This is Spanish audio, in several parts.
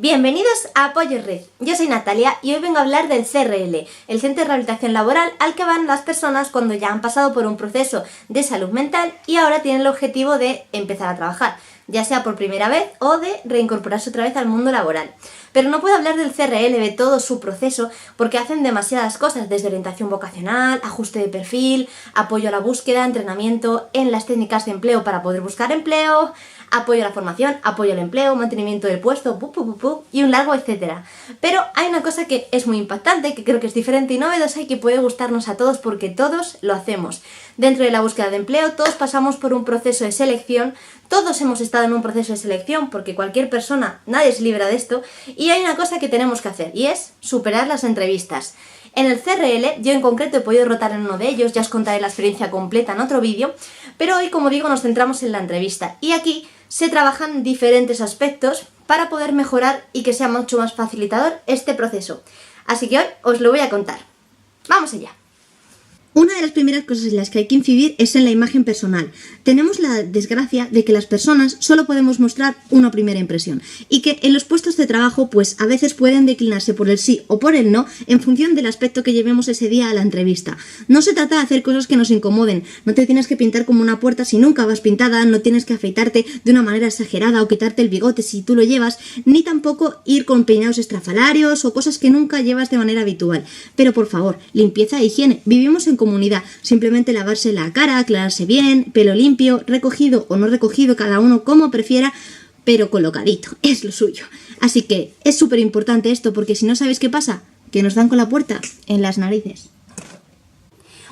Bienvenidos a Apoyo en Red. Yo soy Natalia y hoy vengo a hablar del CRL, el Centro de Rehabilitación Laboral al que van las personas cuando ya han pasado por un proceso de salud mental y ahora tienen el objetivo de empezar a trabajar, ya sea por primera vez o de reincorporarse otra vez al mundo laboral. Pero no puedo hablar del CRL, de todo su proceso, porque hacen demasiadas cosas, desde orientación vocacional, ajuste de perfil, apoyo a la búsqueda, entrenamiento en las técnicas de empleo para poder buscar empleo, apoyo a la formación, apoyo al empleo, mantenimiento del puesto, y un largo etcétera. Pero hay una cosa que es muy impactante, que creo que es diferente y novedosa y que puede gustarnos a todos porque todos lo hacemos. Dentro de la búsqueda de empleo, todos pasamos por un proceso de selección, todos hemos estado en un proceso de selección porque cualquier persona, nadie se libra de esto, y hay una cosa que tenemos que hacer y es superar las entrevistas. En el CRL, yo en concreto he podido rotar en uno de ellos, ya os contaré la experiencia completa en otro vídeo, pero hoy, como digo, nos centramos en la entrevista y aquí se trabajan diferentes aspectos para poder mejorar y que sea mucho más facilitador este proceso. Así que hoy os lo voy a contar. ¡Vamos allá! Una de las primeras cosas en las que hay que incidir es en la imagen personal. Tenemos la desgracia de que las personas solo podemos mostrar una primera impresión y que en los puestos de trabajo pues a veces pueden declinarse por el sí o por el no en función del aspecto que llevemos ese día a la entrevista. No se trata de hacer cosas que nos incomoden, no te tienes que pintar como una puerta si nunca vas pintada, no tienes que afeitarte de una manera exagerada o quitarte el bigote si tú lo llevas, ni tampoco ir con peinados estrafalarios o cosas que nunca llevas de manera habitual. Pero por favor, limpieza e higiene. Vivimos en comunidad, simplemente lavarse la cara, aclararse bien, pelo limpio, recogido o no recogido, cada uno como prefiera, pero colocadito, es lo suyo. Así que es súper importante esto porque si no sabéis qué pasa, que nos dan con la puerta en las narices.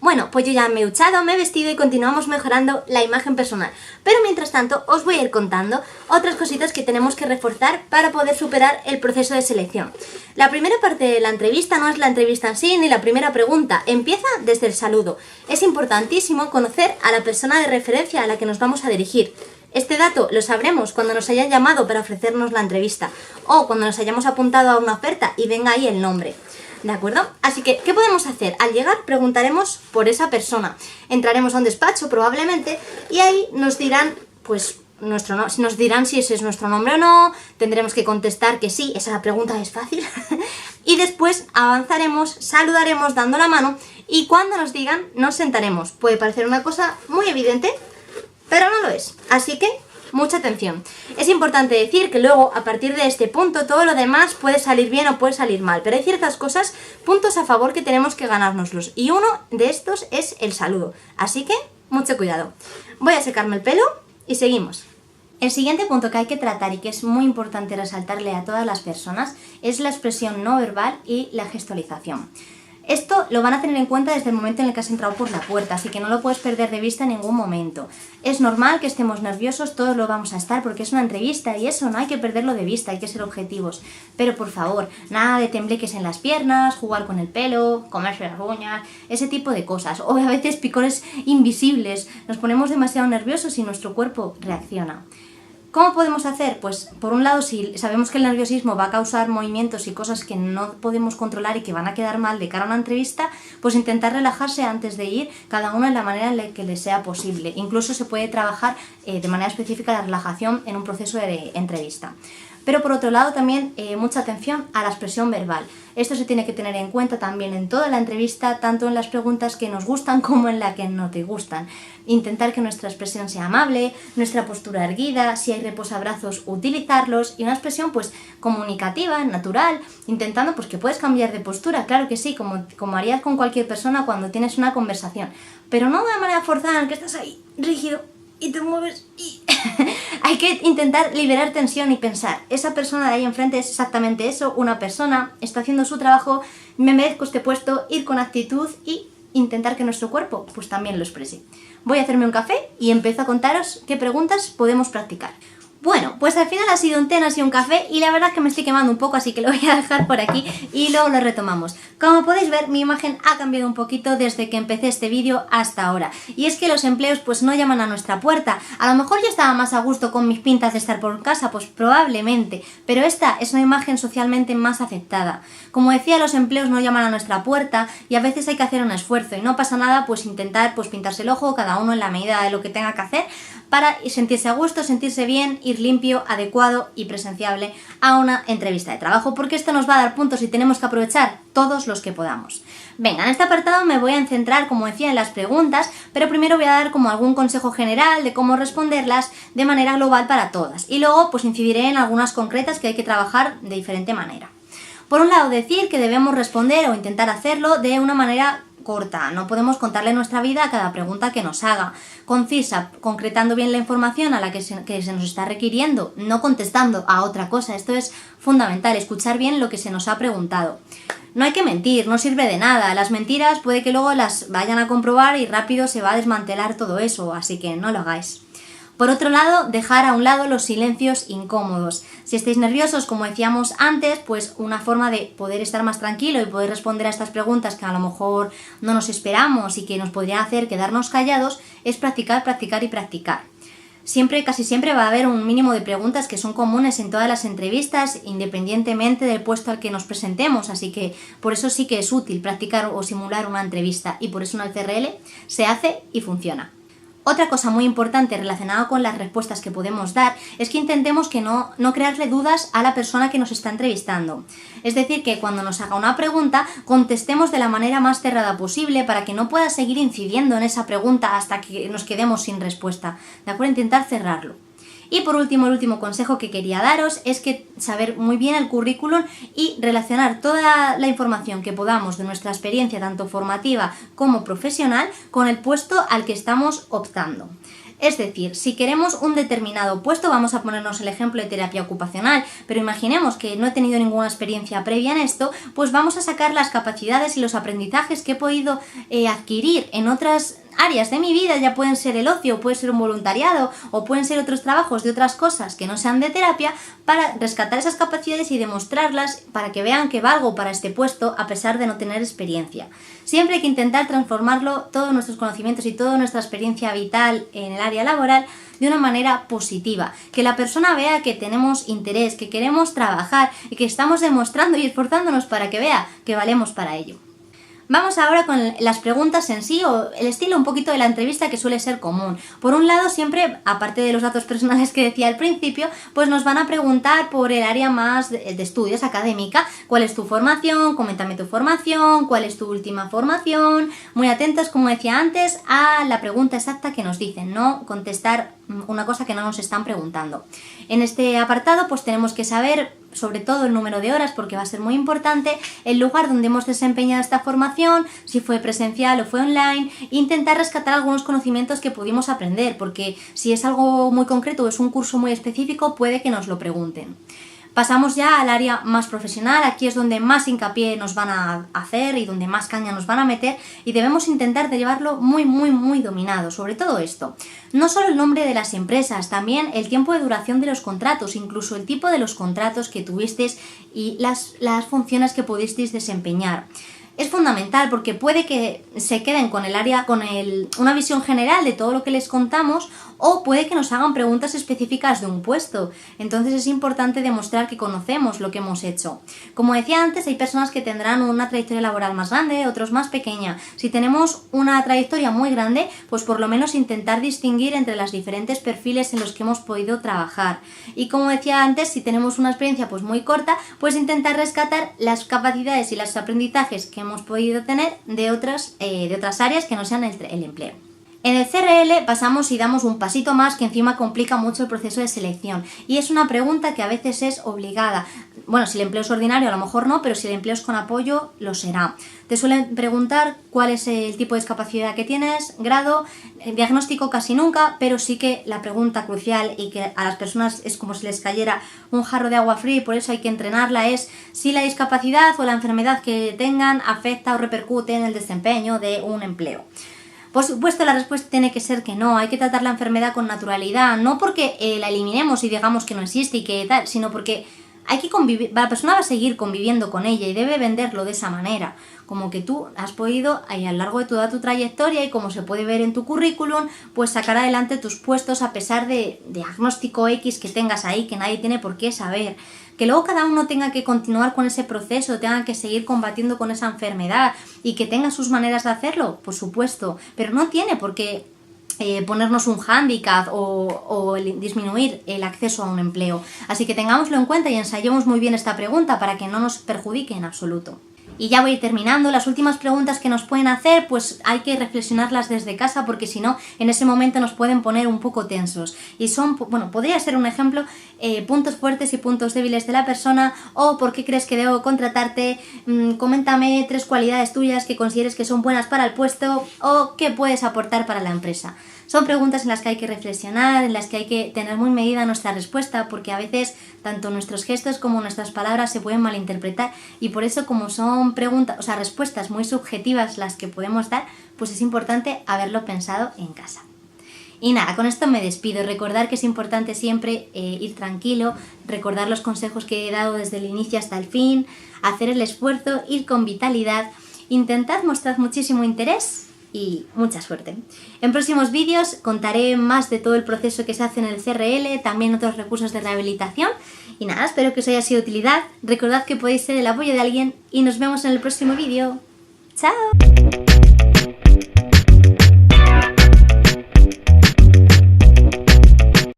Bueno, pues yo ya me he duchado, me he vestido y continuamos mejorando la imagen personal. Pero mientras tanto os voy a ir contando otras cositas que tenemos que reforzar para poder superar el proceso de selección. La primera parte de la entrevista no es la entrevista en sí ni la primera pregunta, empieza desde el saludo. Es importantísimo conocer a la persona de referencia a la que nos vamos a dirigir. Este dato lo sabremos cuando nos hayan llamado para ofrecernos la entrevista o cuando nos hayamos apuntado a una oferta y venga ahí el nombre. ¿De acuerdo? Así que, ¿qué podemos hacer? Al llegar preguntaremos por esa persona. Entraremos a un despacho probablemente y ahí nos dirán, pues, nos dirán si ese es nuestro nombre o no, tendremos que contestar que sí, esa pregunta es fácil. Y después avanzaremos, saludaremos dando la mano y cuando nos digan nos sentaremos. Puede parecer una cosa muy evidente, pero no lo es. Así que mucha atención. Es importante decir que luego, a partir de este punto, todo lo demás puede salir bien o puede salir mal, pero hay ciertas cosas, puntos a favor que tenemos que ganárnoslos, y uno de estos es el saludo. Así que, mucho cuidado. Voy a secarme el pelo y seguimos. El siguiente punto que hay que tratar y que es muy importante resaltarle a todas las personas es la expresión no verbal y la gestualización. Esto lo van a tener en cuenta desde el momento en el que has entrado por la puerta, así que no lo puedes perder de vista en ningún momento. Es normal que estemos nerviosos, todos lo vamos a estar porque es una entrevista y eso no hay que perderlo de vista, hay que ser objetivos. Pero por favor, nada de tembleques en las piernas, jugar con el pelo, comerse las uñas, ese tipo de cosas. O a veces picores invisibles, nos ponemos demasiado nerviosos y nuestro cuerpo reacciona. ¿Cómo podemos hacer? Pues por un lado, si sabemos que el nerviosismo va a causar movimientos y cosas que no podemos controlar y que van a quedar mal de cara a una entrevista, pues intentar relajarse antes de ir, cada uno en la manera en la que les sea posible. Incluso se puede trabajar de manera específica la relajación en un proceso de entrevista. Pero por otro lado también mucha atención a la expresión verbal. Esto se tiene que tener en cuenta también en toda la entrevista, tanto en las preguntas que nos gustan como en las que no te gustan. Intentar que nuestra expresión sea amable, nuestra postura erguida, si hay reposabrazos utilizarlos y una expresión pues comunicativa, natural, intentando pues que puedes cambiar de postura, claro que sí, como harías con cualquier persona cuando tienes una conversación, pero no de manera forzada en que estás ahí rígido y te mueves y hay que intentar liberar tensión y pensar, esa persona de ahí enfrente es exactamente eso, una persona, está haciendo su trabajo, me merezco este puesto, ir con actitud y intentar que nuestro cuerpo pues también lo exprese. Voy a hacerme un café y empiezo a contaros qué preguntas podemos practicar. Bueno, pues al final ha sido un té, no ha sido un café y la verdad es que me estoy quemando un poco, así que lo voy a dejar por aquí y luego lo retomamos. Como podéis ver, mi imagen ha cambiado un poquito desde que empecé este vídeo hasta ahora. Y es que los empleos pues no llaman a nuestra puerta. A lo mejor yo estaba más a gusto con mis pintas de estar por casa, pues probablemente, pero esta es una imagen socialmente más aceptada. Como decía, los empleos no llaman a nuestra puerta y a veces hay que hacer un esfuerzo y no pasa nada pues intentar pues pintarse el ojo, cada uno en la medida de lo que tenga que hacer, para sentirse a gusto, sentirse bien, ir limpio, adecuado y presenciable a una entrevista de trabajo, porque esto nos va a dar puntos y tenemos que aprovechar todos los que podamos. Venga, en este apartado me voy a centrar, como decía, en las preguntas, pero primero voy a dar como algún consejo general de cómo responderlas de manera global para todas, y luego pues incidiré en algunas concretas que hay que trabajar de diferente manera. Por un lado, decir que debemos responder o intentar hacerlo de una manera corta. No podemos contarle nuestra vida a cada pregunta que nos haga. Concisa, concretando bien la información a la que se nos está requiriendo, no contestando a otra cosa. Esto es fundamental, escuchar bien lo que se nos ha preguntado. No hay que mentir, no sirve de nada. Las mentiras puede que luego las vayan a comprobar y rápido se va a desmantelar todo eso, así que no lo hagáis. Por otro lado, dejar a un lado los silencios incómodos. Si estáis nerviosos, como decíamos antes, pues una forma de poder estar más tranquilo y poder responder a estas preguntas que a lo mejor no nos esperamos y que nos podrían hacer quedarnos callados, es practicar, practicar y practicar. Casi siempre va a haber un mínimo de preguntas que son comunes en todas las entrevistas, independientemente del puesto al que nos presentemos, así que por eso sí que es útil practicar o simular una entrevista, y por eso en el CRL se hace y funciona. Otra cosa muy importante relacionada con las respuestas que podemos dar es que intentemos que no crearle dudas a la persona que nos está entrevistando. Es decir, que cuando nos haga una pregunta, contestemos de la manera más cerrada posible para que no pueda seguir incidiendo en esa pregunta hasta que nos quedemos sin respuesta. ¿De acuerdo? Intentar cerrarlo. Y por último, el último consejo que quería daros es que saber muy bien el currículum y relacionar toda la información que podamos de nuestra experiencia, tanto formativa como profesional, con el puesto al que estamos optando. Es decir, si queremos un determinado puesto, vamos a ponernos el ejemplo de terapia ocupacional, pero imaginemos que no he tenido ninguna experiencia previa en esto, pues vamos a sacar las capacidades y los aprendizajes que he podido adquirir en otras áreas de mi vida. Ya pueden ser el ocio, puede ser un voluntariado o pueden ser otros trabajos de otras cosas que no sean de terapia, para rescatar esas capacidades y demostrarlas para que vean que valgo para este puesto a pesar de no tener experiencia. Siempre hay que intentar transformarlo, todos nuestros conocimientos y toda nuestra experiencia vital en el área laboral, de una manera positiva, que la persona vea que tenemos interés, que queremos trabajar y que estamos demostrando y esforzándonos para que vea que valemos para ello. Vamos ahora con las preguntas en sí, o el estilo un poquito de la entrevista que suele ser común. Por un lado, siempre, aparte de los datos personales que decía al principio, pues nos van a preguntar por el área más de estudios, académica. ¿Cuál es tu formación? Coméntame tu formación. ¿Cuál es tu última formación? Muy atentos, como decía antes, a la pregunta exacta que nos dicen, no contestar una cosa que no nos están preguntando. En este apartado pues tenemos que saber sobre todo el número de horas, porque va a ser muy importante, el lugar donde hemos desempeñado esta formación, si fue presencial o fue online, e intentar rescatar algunos conocimientos que pudimos aprender, porque si es algo muy concreto o es un curso muy específico, puede que nos lo pregunten. Pasamos ya al área más profesional. Aquí es donde más hincapié nos van a hacer y donde más caña nos van a meter, y debemos intentar de llevarlo muy dominado. Sobre todo esto, no solo el nombre de las empresas, también el tiempo de duración de los contratos, incluso el tipo de los contratos que tuvisteis y las funciones que pudisteis desempeñar. Es fundamental porque puede que se queden con el área, una visión general de todo lo que les contamos, o puede que nos hagan preguntas específicas de un puesto. Entonces es importante demostrar que conocemos lo que hemos hecho. Como decía antes, hay personas que tendrán una trayectoria laboral más grande, otros más pequeña. Si tenemos una trayectoria muy grande, pues por lo menos intentar distinguir entre los diferentes perfiles en los que hemos podido trabajar. Y como decía antes, si tenemos una experiencia pues muy corta, pues intentar rescatar las capacidades y los aprendizajes que hemos podido tener de otras áreas que no sean el empleo. En el CRL pasamos y damos un pasito más que encima complica mucho el proceso de selección, y es una pregunta que a veces es obligada. Bueno, si el empleo es ordinario a lo mejor no, pero si el empleo es con apoyo lo será. Te suelen preguntar cuál es el tipo de discapacidad que tienes, grado, diagnóstico casi nunca, pero sí que la pregunta crucial y que a las personas es como si les cayera un jarro de agua fría y por eso hay que entrenarla, es si la discapacidad o la enfermedad que tengan afecta o repercute en el desempeño de un empleo. Por supuesto, la respuesta tiene que ser que no. Hay que tratar la enfermedad con naturalidad, no porque la eliminemos y digamos que no existe y que tal, sino porque hay que convivir, la persona va a seguir conviviendo con ella y debe venderlo de esa manera, como que tú has podido a lo largo de toda tu trayectoria y como se puede ver en tu currículum, pues sacar adelante tus puestos a pesar de diagnóstico X que tengas ahí, que nadie tiene por qué saber. Que luego cada uno tenga que continuar con ese proceso, tenga que seguir combatiendo con esa enfermedad y que tenga sus maneras de hacerlo, por supuesto, pero no tiene por qué ponernos un hándicap o disminuir el acceso a un empleo. Así que tengámoslo en cuenta y ensayemos muy bien esta pregunta para que no nos perjudique en absoluto. Y ya voy a ir terminando. Las últimas preguntas que nos pueden hacer, pues hay que reflexionarlas desde casa, porque si no, en ese momento nos pueden poner un poco tensos. Y son, bueno, podría ser un ejemplo, puntos fuertes y puntos débiles de la persona, o por qué crees que debo contratarte, coméntame 3 cualidades tuyas que consideres que son buenas para el puesto, o qué puedes aportar para la empresa. Son preguntas en las que hay que reflexionar, en las que hay que tener muy medida nuestra respuesta, porque a veces tanto nuestros gestos como nuestras palabras se pueden malinterpretar, y por eso, como son preguntas, o sea, respuestas muy subjetivas las que podemos dar, pues es importante haberlo pensado en casa. Y nada, con esto me despido. Recordar que es importante siempre ir tranquilo, recordar los consejos que he dado desde el inicio hasta el fin, hacer el esfuerzo, ir con vitalidad, intentad mostrar muchísimo interés y mucha suerte. En próximos vídeos contaré más de todo el proceso que se hace en el CRL, también otros recursos de rehabilitación. Y nada, espero que os haya sido de utilidad. Recordad que podéis ser el apoyo de alguien y nos vemos en el próximo vídeo. ¡Chao!